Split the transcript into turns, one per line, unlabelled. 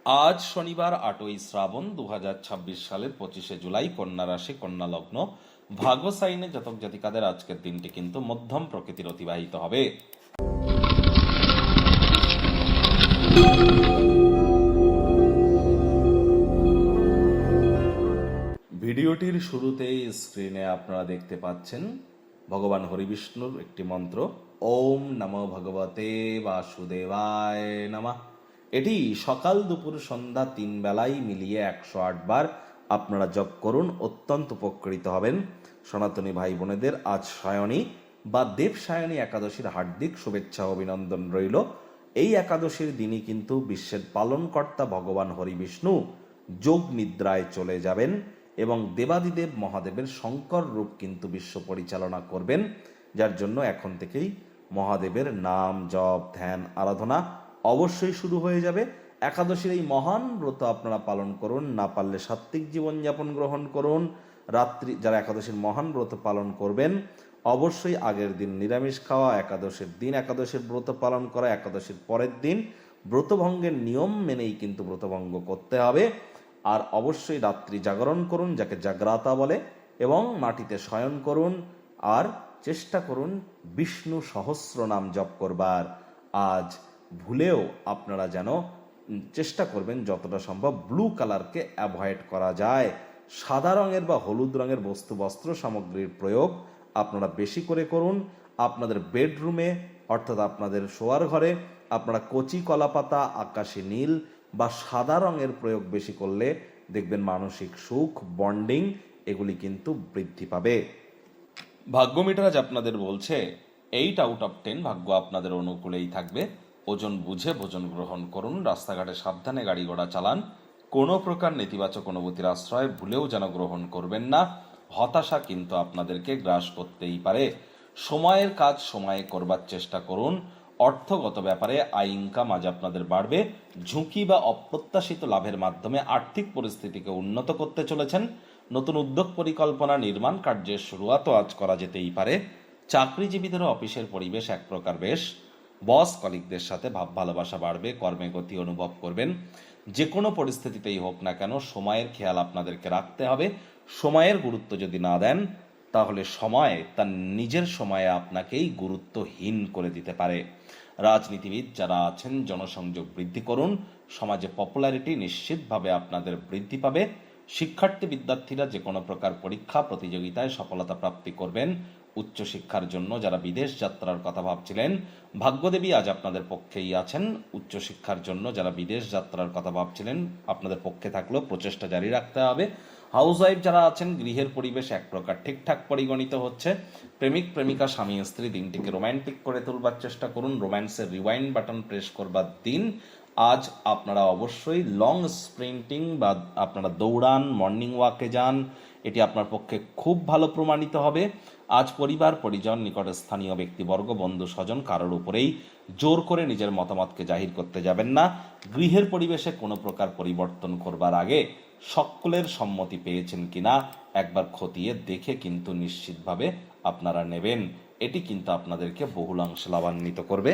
আজ শনিবার ৮ই শ্রাবণ ২০২৬ সালের ২৫শে জুলাই, কন্যা রাশি, কন্যা লগ্ন, ভাগ্য সাইনে জাতক জাতিকাদের আজকের দিনটি কিন্তু মধ্যম প্রকৃতির অতিবাহিত হবে। ভিডিওটির শুরুতেই স্ক্রিনে আপনারা দেখতে পাচ্ছেন ভগবান হরিবিষ্ণুর একটি মন্ত্র, ওম নমো ভগবতে বাসুদেবায় নমঃ। এটি সকাল দুপুর সন্ধ্যা ৩ বেলায় মিলিয়ে ১০৮ বার আপনারা জপ করুন, অত্যন্ত উপকৃত হবেন। সনাতনী ভাই বোনেদের আজ সায়নী বা দেব সায়নী একাদশীর হার্দিক শুভেচ্ছা ও অভিনন্দন রইল। এই একাদশীর দিনই কিন্তু বিশ্বের পালনকর্তা ভগবান হরিবিষ্ণু যোগ নিদ্রায় চলে যাবেন এবং দেবাদিদেব মহাদেবের শঙ্কর রূপ কিন্তু বিশ্ব পরিচালনা করবেন, যার জন্য এখন থেকেই মহাদেবের নাম জপ ধ্যান আরাধনা অবশ্যই শুরু হয়ে যাবে। একাদশীর এই মহান ব্রত আপনারা পালন করুন, না পারলে সাত্ত্বিক জীবনযাপন গ্রহণ করুন। যারা একাদশীর মহান ব্রত পালন করবেন অবশ্যই আগের দিন নিরামিষ খাওয়া, একাদশীর দিন একাদশীর ব্রত পালন করা, একাদশীর পরের দিন ব্রতভঙ্গের নিয়ম মেনেই কিন্তু ব্রতভঙ্গ করতে হবে। আর অবশ্যই রাত্রি জাগরণ করুন, যাকে জাগ্রাতা বলে, এবং মাটিতে শয়ন করুন। আর চেষ্টা করুন বিষ্ণু সহস্র নাম জপ করবার। আজ ভুলেও আপনারা যেন চেষ্টা করবেন যতটা সম্ভব ব্লু কালারকে অ্যাভয়েড করা যায়। সাদা রঙের বা হলুদ রঙের বস্ত্র সামগ্রীর প্রয়োগ আপনারা বেশি করে করুন। আপনাদের বেডরুমে অর্থাৎ আপনাদের শোয়ার ঘরে আপনারা কচি কলাপাতা, আকাশি নীল বা সাদা রঙের প্রয়োগ বেশি করলে দেখবেন মানসিক সুখ, বন্ডিং এগুলি কিন্তু বৃদ্ধি পাবে। ভাগ্য মিটার আজ আপনাদের বলছে 8/10 ভাগ্য আপনাদের অনুকূলেই থাকবে। ওজন বুঝে ভোজন গ্রহণ করুন, রাস্তাঘাটে সাবধানে গাড়ি ঘোড়া চালান, কোনো প্রকার নেতিবাচক অনুভূতির আশ্রয় ভুলেও যেন গ্রহণ করবেন না। হতাশা কিন্তু আপনাদেরকে গ্রাস করতেই পারে। সময়ের কাজ সময়ে করবার চেষ্টা করুন। অর্থগত ব্যাপারে আয় ইনকাম আজ আপনাদের বাড়বে। ঝুঁকি বা অপ্রত্যাশিত লাভের মাধ্যমে আর্থিক পরিস্থিতিকে উন্নত করতে চলেছেন। নতুন উদ্যোগ পরিকল্পনা নির্মাণ কার্যের শুরুয়াতও আজ করা যেতেই পারে। চাকরিজীবীদের অফিসের পরিবেশ এক প্রকার বেশ। বস কলিগদের সাথে ভাব ভালোবাসা বাড়বে, কর্মে গতি অনুভব করবেন। যে কোনো পরিস্থিতিতেই হোক না কেন সময়ের খেয়াল আপনাদেরকে রাখতে হবে। সময়ের গুরুত্ব যদি না দেন তাহলে সময় তার নিজের সময়ে আপনাকেই গুরুত্বহীন করে দিতে পারে। রাজনীতিবিদ যারা আছেন জনসংযোগ বৃদ্ধি করুন, সমাজে পপুলারিটি নিশ্চিতভাবে আপনাদের বৃদ্ধি পাবে। শিক্ষার্থী বিদ্যার্থীরা যে কোনো প্রকার পরীক্ষা প্রতিযোগিতায় সফলতা প্রাপ্তি করবেন। উচ্চশিক্ষার জন্য যারা বিদেশ যাত্রার কথা ভাবছিলেন ভাগ্যদেবী আজ আপনাদের পক্ষেই আছেন। উচ্চশিক্ষার জন্য যারা বিদেশ যাত্রার কথা ভাবছিলেন আপনাদের পক্ষে থাকলেও প্রচেষ্টা জারি রাখতে হবে। হাউস ওয়াইফ যারা আছেন গৃহের পরিবেশ এক প্রকার ঠিকঠাক পরিগণিত হচ্ছে। প্রেমিক প্রেমিকা স্বামী স্ত্রী দিনটিকে রোম্যান্টিক করে তুলবার চেষ্টা করুন। রোম্যান্সের রিওয়াইন্ড বাটন প্রেস করবার দিন। আজ আপনারা অবশ্যই লং স্প্রিন্টিং বা আপনারা দৌড়ান, মর্নিং ওয়াকে যান, এটি আপনার পক্ষে খুব ভালো প্রমাণিত হবে। আজ পরিবার পরিজন, নিকটস্থানীয় ব্যক্তিবর্গ, বন্ধু স্বজন কারোর উপরেই জোর করে নিজের মতামতকে জাহির করতে যাবেন না। গৃহের পরিবেশে কোনো প্রকার পরিবর্তন করবার আগে সকলের সম্মতি পেয়েছেন কিনা একবার খতিয়ে দেখে কিন্তু নিশ্চিতভাবে আপনারা নেবেন। এটি কিন্তু আপনাদেরকে বহুলাংশে লাভান্বিত করবে।